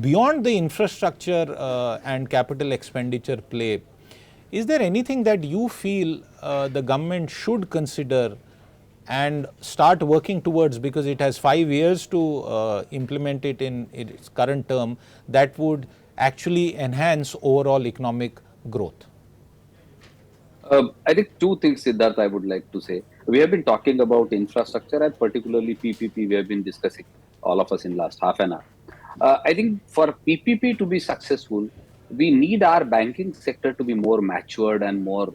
beyond the infrastructure and capital expenditure play, is there anything that you feel the government should consider and start working towards, because it has 5 years to implement it in its current term, that would actually enhance overall economic growth? I think two things, Siddharth, I would like to say. We have been talking about infrastructure and particularly PPP. We have been discussing, all of us, in last half an hour. I think for PPP to be successful, we need our banking sector to be more matured and more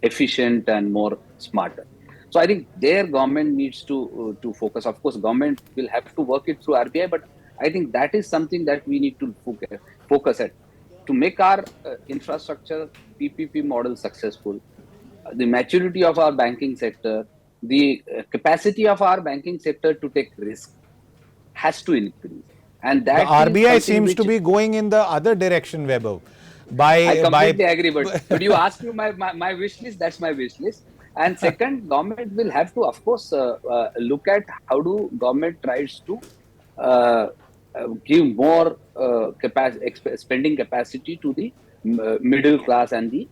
efficient and more smarter. So I think their government needs to focus. Of course, government will have to work it through RBI, but I think that is something that we need to focus at to make our infrastructure PPP model successful. The maturity of our banking sector, the capacity of our banking sector to take risk has to increase. And The that is RBI something seems which to be going in the other direction, Vaibhav. I By completely agree. But you ask me my wish list, that's my wish list. And second, government will have to, of course, look at how do government tries to uh, give more spending capacity to the middle class and the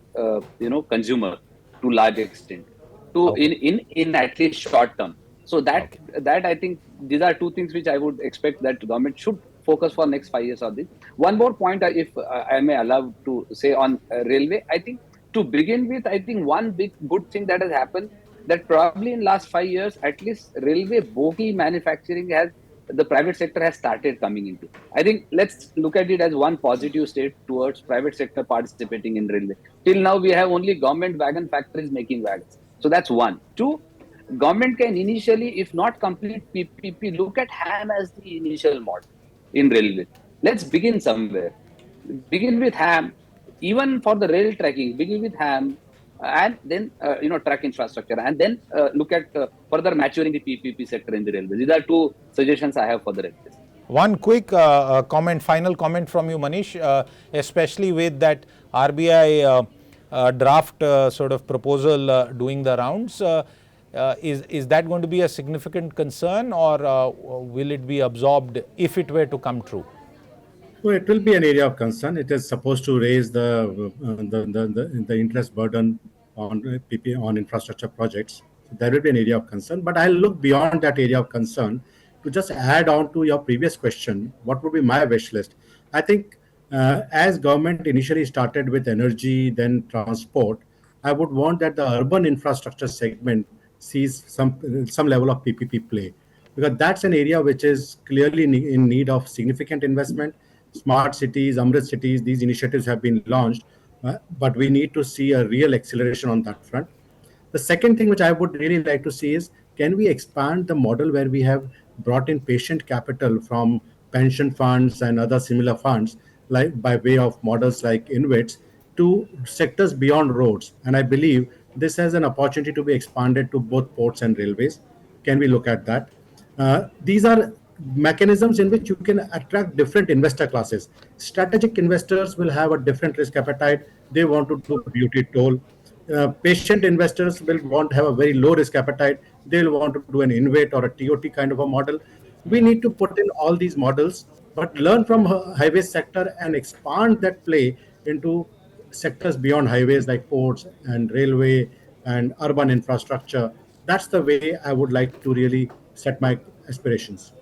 consumer to large extent to Okay. in at least short term. So Okay. that I think these are two things which I would expect that government should focus for next 5 years on this. One more point, if I may allow to say on railway, I think to begin with, I think one big good thing that has happened, that probably in last 5 years, at least railway bogie manufacturing has, the private sector has started coming into. I think let's look at it as one positive state towards private sector participating in railway. Till now, we have only government wagon factories making wagons. So that's one. Two, government can initially, if not complete PPP, look at HAM as the initial model in railway. Let's begin somewhere. Begin with HAM, even for the rail tracking. Begin with HAM, and then track infrastructure, and then look at further maturing the PPP sector in the railways. These are two suggestions I have for the railways. One quick final comment from you, Manish, especially with that RBI draft sort of proposal doing the rounds. Is that going to be a significant concern, or will it be absorbed if it were to come true? Well, it will be an area of concern. It is supposed to raise the interest burden on PP on infrastructure projects. So there will be an area of concern. But I'll look beyond that area of concern to just add on to your previous question. What would be my wish list? I think as government initially started with energy, then transport, I would want that the urban infrastructure segment sees some level of PPP play, because that's an area which is clearly in need of significant investment. Smart cities, Amrit cities, these initiatives have been launched, but we need to see a real acceleration on that front. The second thing which I would really like to see is, can we expand the model where we have brought in patient capital from pension funds and other similar funds, like by way of models like InvITs, to sectors beyond roads? And I believe this has an opportunity to be expanded to both ports and railways. Can we look at that? These are mechanisms in which you can attract different investor classes. Strategic investors will have a different risk appetite. They want to do beauty toll. Patient investors will want to have a very low risk appetite. They'll want to do an InvIT or a TOT kind of a model. We need to put in all these models, but learn from highway sector and expand that play into sectors beyond highways like ports and railway and urban infrastructure. That's the way I would like to really set my aspirations.